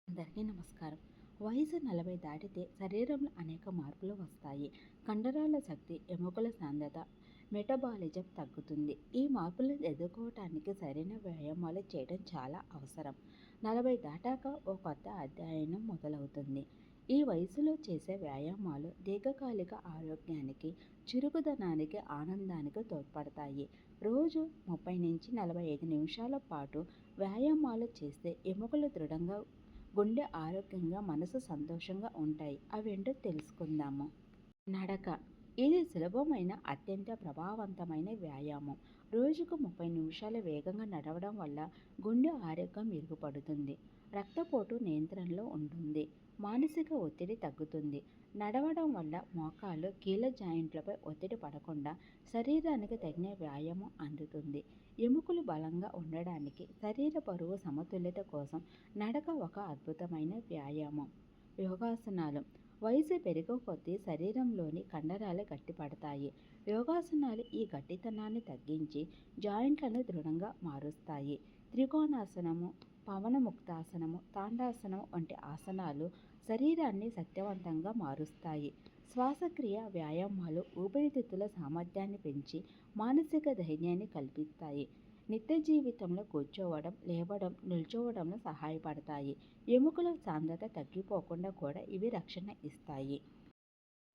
అందరికీ నమస్కారం. వయసు 40 దాటితే శరీరంలో అనేక మార్పులు వస్తాయి. కండరాల శక్తి, ఎముకల సాంద్రత, మెటబాలిజం తగ్గుతుంది. ఈ మార్పులను ఎదుర్కోవటానికి సరైన వ్యాయామాలు చేయడం చాలా అవసరం. 40 దాటాక ఓ కొత్త అధ్యయనం మొదలవుతుంది. ఈ వయసులో చేసే వ్యాయామాలు దీర్ఘకాలిక ఆరోగ్యానికి, చురుకుదనానికి, ఆనందానికి తోడ్పడతాయి. రోజు 30 నుంచి 45 నిమిషాల పాటు వ్యాయామాలు చేస్తే ఎముకలు దృఢంగా, గుండె ఆరోగ్యంగా, మనసు సంతోషంగా ఉంటాయి. అవేంటో తెలుసుకుందాము. నడక. ఇది సులభమైన, అత్యంత ప్రభావవంతమైన వ్యాయామం. రోజుకు 30 నిమిషాలు వేగంగా నడవడం వల్ల గుండె ఆరోగ్యం మెరుగుపడుతుంది, రక్తపోటు నియంత్రణలో ఉంటుంది, మానసిక ఒత్తిడి తగ్గుతుంది. నడవడం వల్ల మోకాలు, కీళ్ళ జాయింట్లపై ఒత్తిడి పడకుండా శరీరానికి తగిన వ్యాయామం అందుతుంది. ఎముకలు బలంగా ఉండడానికి, శరీర బరువు సమతుల్యత కోసం నడక ఒక అద్భుతమైన వ్యాయామం. యోగాసనాలు. వయసు పెరిగే కొద్దీ శరీరంలోని కండరాలు గట్టిపడతాయి. యోగాసనాలు ఈ గట్టితనాన్ని తగ్గించి జాయింట్లను దృఢంగా మారుస్తాయి. త్రికోణాసనము, పవనముక్తాసనము, తాండాసనం వంటి ఆసనాలు శరీరాన్ని శక్తివంతంగా మారుస్తాయి. శ్వాసక్రియ వ్యాయామాలు ఊపిరితిత్తుల సామర్థ్యాన్ని పెంచి మానసిక ధైర్యాన్ని కల్పిస్తాయి. నిత్య జీవితంలో కూర్చోవడం, లేవడం, నిల్చోవడంలో సహాయపడతాయి. ఎముకల సాంద్రత తగ్గిపోకుండా కూడా ఇవి రక్షణ ఇస్తాయి.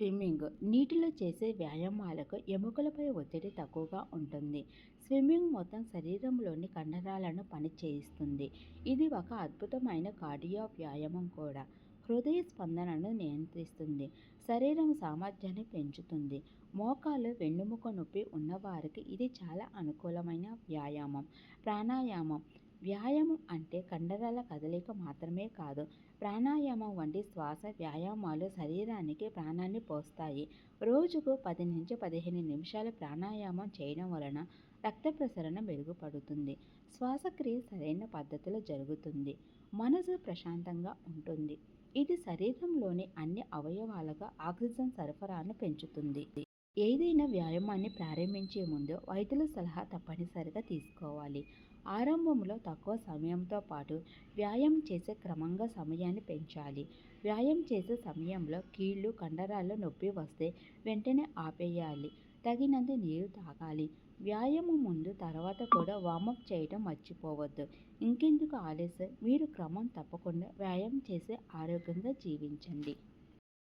స్విమ్మింగ్. నీటిలో చేసే వ్యాయామాలకు ఎముకలపై ఒత్తిడి తక్కువగా ఉంటుంది. స్విమ్మింగ్ మొత్తం శరీరంలోని కండరాలను పని చేయిస్తుంది. ఇది ఒక అద్భుతమైన కార్డియో వ్యాయామం కూడా. హృదయ స్పందనను నియంత్రిస్తుంది, శరీరం సామర్థ్యాన్ని పెంచుతుంది. మోకాలు, వెన్నుముక నొప్పి ఉన్నవారికి ఇది చాలా అనుకూలమైన వ్యాయామం. ప్రాణాయామం. వ్యాయామం అంటే కండరాల కదలిక మాత్రమే కాదు. ప్రాణాయామం వంటి శ్వాస వ్యాయామాలు శరీరానికి ప్రాణాన్ని పోస్తాయి. రోజుకు 10 నుంచి 15 నిమిషాలు ప్రాణాయామం చేయడం వలన రక్త ప్రసరణ మెరుగుపడుతుంది, శ్వాసక్రియ సరైన పద్ధతిలో జరుగుతుంది, మనసు ప్రశాంతంగా ఉంటుంది. ఇది శరీరంలోని అన్ని అవయవాలకు ఆక్సిజన్ సరఫరాను పెంచుతుంది. ఏదైనా వ్యాయామాన్ని ప్రారంభించే ముందు వైద్యుల సలహా తప్పనిసరిగా తీసుకోవాలి. ఆరంభంలో తక్కువ సమయంతో పాటు వ్యాయామం చేసే క్రమంగా సమయాన్ని పెంచాలి. వ్యాయామం చేసే సమయంలో కీళ్ళు, కండరాల్లో నొప్పి వస్తే వెంటనే ఆపేయాలి. తగినంత నీరు తాగాలి. వ్యాయామం ముందు, తర్వాత కూడా వార్మప్ చేయడం మర్చిపోవద్దు. ఇంకెందుకు ఆలస్యం, మీరు క్రమం తప్పకుండా వ్యాయామం చేసి ఆరోగ్యంగా జీవించండి.